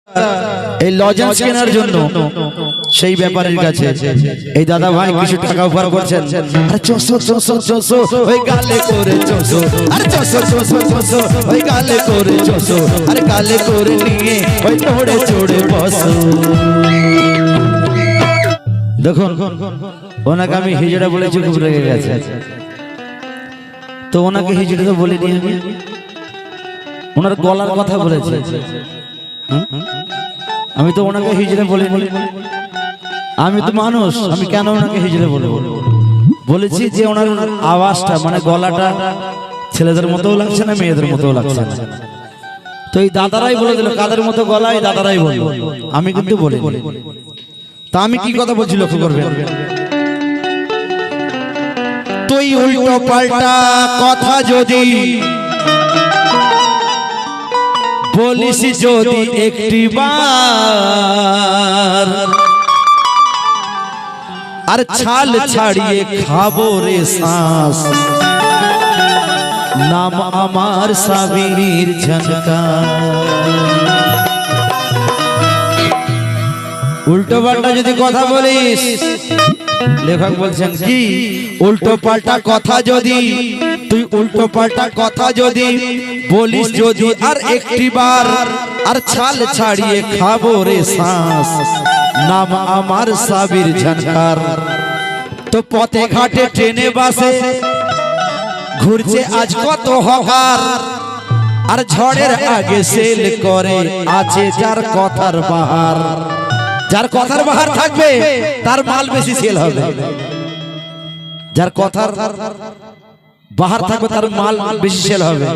এই লজেন্স কেনার জন্য সেই ব্যাপারীর কাছে এই দাদা ভাই কিছু টাকা উপহার করছেন। আরে 400 ওই গালে করে 400, আরে 400 ওই গালে করে 400, আরে গালে করে নিয়ে ওই চড়ে চড়ে বসো। দেখুন ওনাকে আমি হিজড়া বলেছি, খুব রেগে গেছে। তো ওনাকে হিজড়া তো বলিনি আমি, ওনার গলার কথা বলেছি। আমি তো ওনাকে হিজড়ে বলিনি, আমি তো মানুষ, আমি কেন ওনাকে হিজড়ে বলবো? বলেছি যে ওনার আওয়াজটা মানে গলাটা ছেলেদের মতোও লাগছে না, মেয়েদের মতোও লাগছে না। তো এই দাদারাই বলে দিল কাদের মতো গলা, এই দাদারাই বলল, আমি কিন্তু বলিনি। তা আমি কি কথা বলছি লক্ষ্য করবেন। তুই উল্টো পাল্টা কথা যদি বলিস যদি একটি বার, আর ছাল ছাড়িয়ে খাবো রে শ্বাস, নাম আমার সাবির ঝনকার। উল্টো পাল্টা যদি কথা বলিস, লেখক বলছেন কি উল্টো পাল্টা কথা যদি তুই উল্টো পাল্টা কথা যদি বলিস যদি আর একটি বার, আর ছাল ছাড়িয়ে খাবো রে শ্বাস, নাম আমার সাবির ঝনকার। তো পথে ঘাটে ট্রেনে বাসে ঘুরছে আজ কত হকার, আর ঝড়ের আগে সেল করে আছে যার কথার বাহার। যার কথার বাহার থাকবে তার মাল বেশি সেল হবে, যার কথার বাহার থাকবে তার মাল বেশি সেল হবে,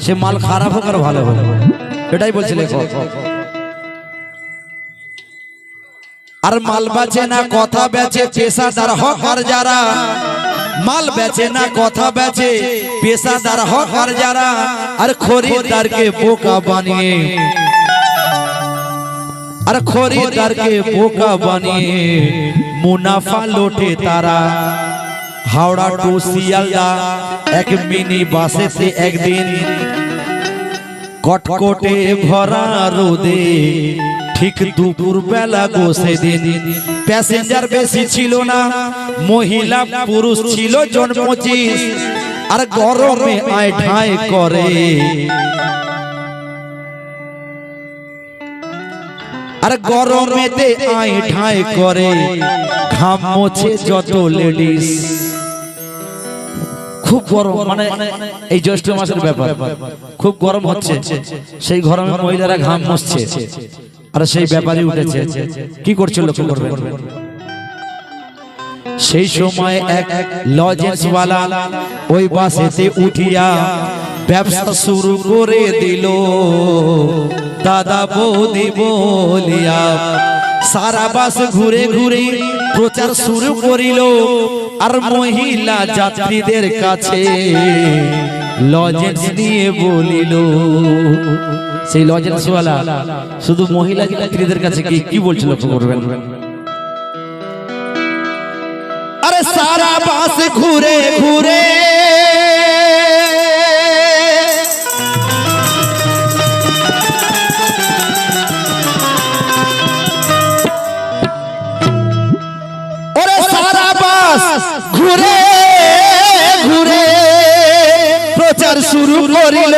সে মাল খারাপ হোক আর ভালো হোক। এটাই বলছে লেখক। আর মাল বেচে না কথা বেচে পেশাদার হকার যারা, মাল বেচে না কথা বেচে পেশাদার হকার যারা, আর খরিদারকে বোকা বানিয়ে, আর খরিদারকে বোকা বানিয়ে মুনাফা লোটে তারা। হাওড়া টু শিয়ালদা এক মিনি বাসেতে একদিন কটকটে ভরা রোদে ঠিক দুপুর বেলা গো সেদিন, প্যাসেঞ্জার বেশি ছিল না, মহিলা পুরুষ ছিল জন 25, আর গরমে আয় ঠায় করে, আর গরমেতে আয় ঠায় করে ঘাম মোছে যত লেডিস। খুব গরম, মানে এই জ্যৈষ্ঠ মাসের ব্যাপার, খুব গরম হচ্ছে, সেই গরমে মহিলারা ঘাম মুছছে, আর সেই ব্যাপারই উঠেছে। কি করছে লক্ষ্য করবেন। সেই সময় এক লজেন্সওয়ালা ওই বাসেতে উঠিয়া ব্যবসা শুরু করে দিল, দাদা বৌদি বলিয়া সারা বাস ঘুরে ঘুরে প্রচার শুরু করিল, আর মহিলা যাত্রীদের কাছে লজেন্স নিয়ে বলিল। সেই লজেন্সওয়ালা শুধু মহিলা যাত্রীদের কাছে কি বলছিল লক্ষ্য করবেন। আরে সারা বাস ঘুরে ঘুরে ঘুরে ঘুরে প্রচার শুরু করিল,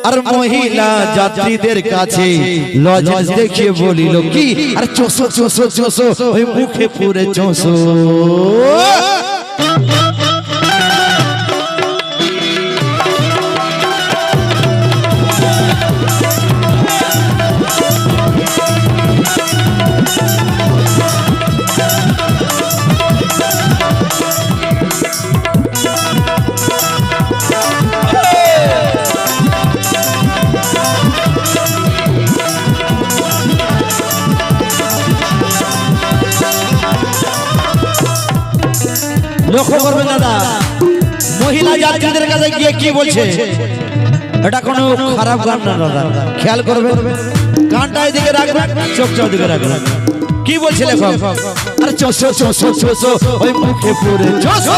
আর মহিলা যাত্রীদের কাছে লজেন্স দেখিয়ে বলিল কি, আর 400 ওই মুখে পুরে 400। লক্ষ্য করবেন দাদা, মহিলা যাত্রীদের কাছে গিয়ে কি বলছে। এটা কোনো খারাপ গান না দাদা, খেয়াল করবেন, গানটা এদিকে রাখবেন, চোখটা ওদিকে রাখবেন। কি বলছে লেখক, আরে 400 ওই মুখে পুরে 400।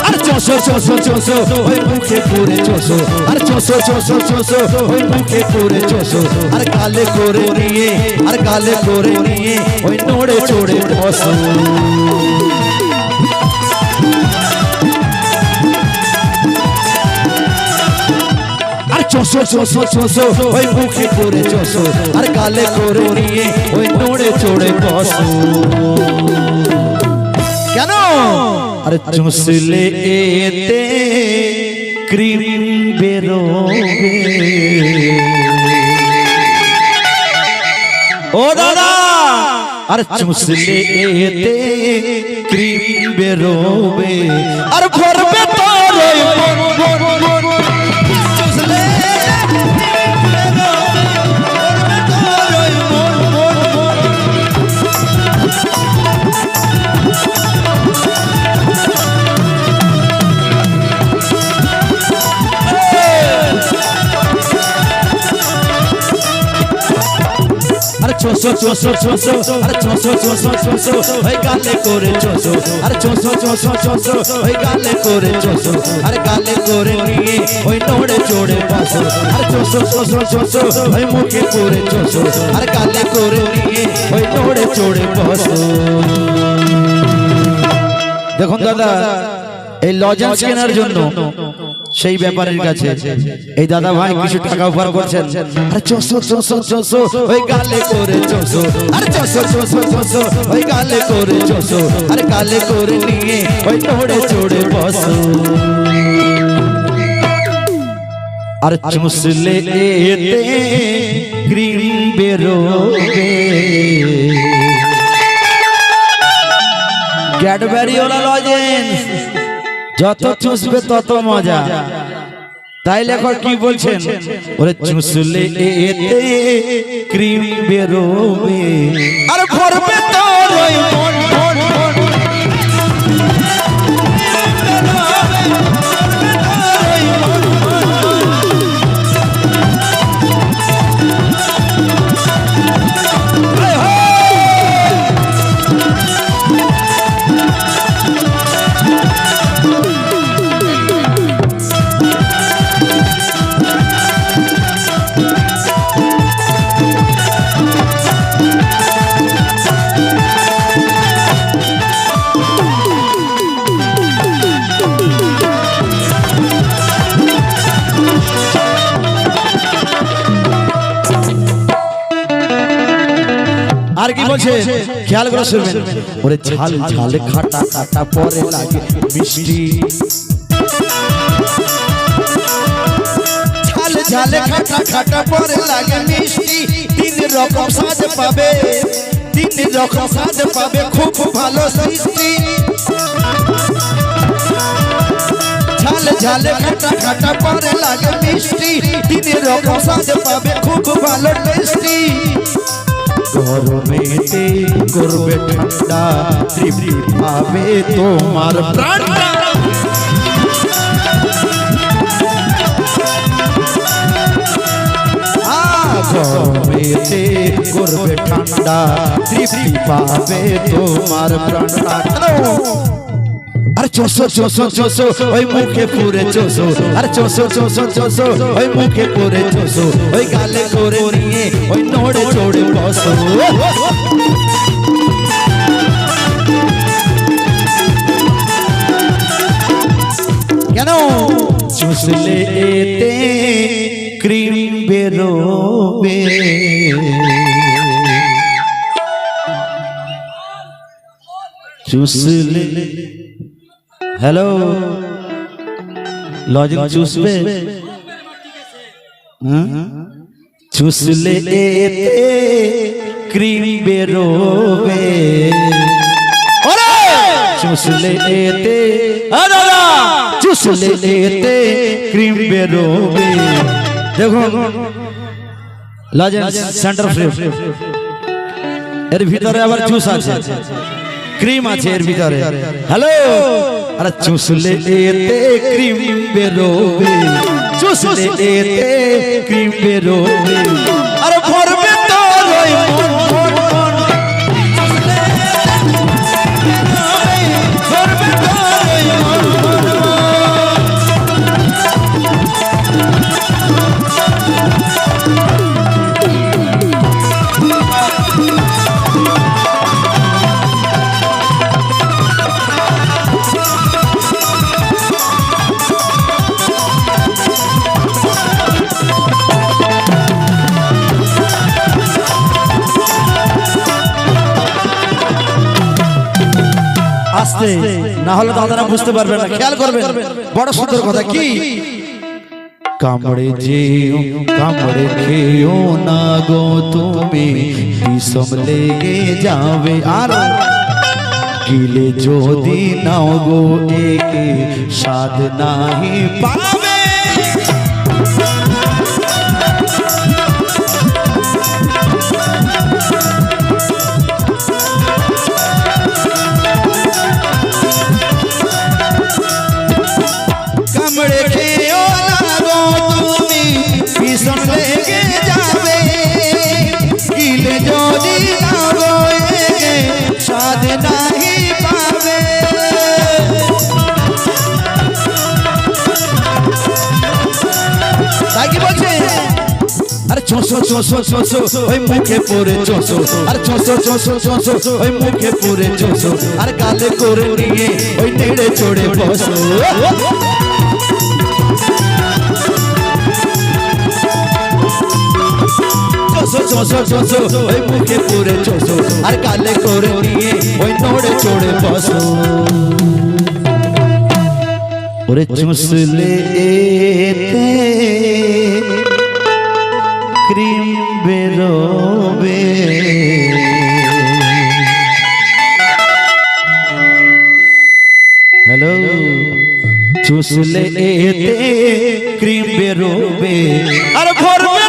আর 400 চোষো চোষো চোষো ওই মুখে করে চোষো আর চোষো চোষো চোষো ওই মুখে করে চোষো আর গালে করে নিয়ে ওই নড়ে চড়ে বসো আর চোষো চোষো চোষো ওই মুখে করে চোষো আর গালে করে নিয়ে ওই নড়ে চড়ে বসো কেন আর চুষলে এতে ক্রিম বেরোবে ও দাদা আর চুষলে এতে ক্রিম বেরোবে আর ভরবে তোর ওই মন চুষলে চোষো চোষো চোষো আর চোষো চোষো চোষো ওই গালে করে চোষো আর চোষো চোষো চোষো ওই গালে করে চোষো আর গালে করে নিয়ে ওই নড়ে চড়ে বসো আর চোষো চোষো চোষো ওই মুখে করে চোষো আর গালে করে নিয়ে ওই নড়ে চড়ে বসো দেখুন দাদা এই লজেন্স কেনার জন্য সেই ব্যাপারের কাছে এই দাদা ভাই কিছু টাকা উপহার করছেন আর চোষো চোষো চোষো ওই গালে করে চোষো আর চোষো চোষো চোষো ওই গালে করে চোষো আর গালে করে নিয়ে ওই নড়ে চড়ে বসো আর চুষলে এতে ক্রিম বেরোবে ক্যাডবেরি ওলা লজেন্স যত চুষবে তত মজা তাই লেখক কি বলছেন ওরে চুষলে এতে ক্রিম বেরোবে আর ভরবে তোর ওই মন আর কি বলছে খেয়াল করে শুনবেন ওরে ঝাল ঝাল খাটা খাটা পরে লাগে মিষ্টি ঝাল ঝাল খাটা খাটা পরে লাগে মিষ্টি তিন রকম স্বাদ পাবে খুব ভালো সৃষ্টি ঝাল ঝাল খাটা খাটা পরে লাগে মিষ্টি তিন রকম স্বাদ পাবে খুব ভালো টেস্টি গরমেতে করবে ঠান্ডা তৃপ্তি পাবে তোমার প্রাণটা গরমেতে করবে ঠান্ডা তৃপ্তি পাবে তোমার প্রাণটা আর চোষো চোষো চোষো ওই মুখে পুরে চোষো আর চোষো চোষো চোষো ওই মুখে পুরে চোষো ওই গালে করে নিয়ে ওই নড়ে চড়ে বসো কেন চুষলে এতে ক্রিম বেরোবে চুষলে হ্যালো লজিক চুষবে চুষলে এতে ক্রিম বেরোবে চুষলে এতে চুষলে এতে ক্রিম বেরোবে দেখুন লজেন্স সেন্টার ফ্রি এর ভিতরে আবার জুস আছে ক্রিম আছে এর ভিতরে হ্যালো আরে চুষলে এতে ক্রিম বেরোবে চুষলে এতে ক্রিম বেরোবে আরে ভরবে তোর ওই মন ভরবে তোর ওই মন আস্তে, না হলে দাদারা বুঝতে পারবে না। খেয়াল করবেন, বড় সুন্দর কথা কি, কামড়ে যেও কামড়ে খেও না গো তুমি, বিষম লেগে যাবে। আর গিলে যদি নাও গো একে, স্বাদ নাহি পাবে। কামড়ে খেও না গো তুমি, বিষম লেগে যাবে। গিলে যদি নাও গো একে, স্বাদ নাহি পাবে। তাই কি বলছে? আরে চোষো চোষো চোষো ওই মুখে পড়ে চোষো, আর চোষো চোষো চোষো ওই মুখে পড়ে চোষো, আর গালে করে নিয়ে ওই নেড়ে চড়ে বসো। চোষো চোষো চোষো ওই মুখে পড়ে চোষো, আর গালে করে নিয়ে ওই নড়ে চড়ে বসো। ওরে চুষলে এতে ক্রিম বেরোবে, হ্যালো, চুষলে এতে ক্রিম বেরোবে, আর ভরবে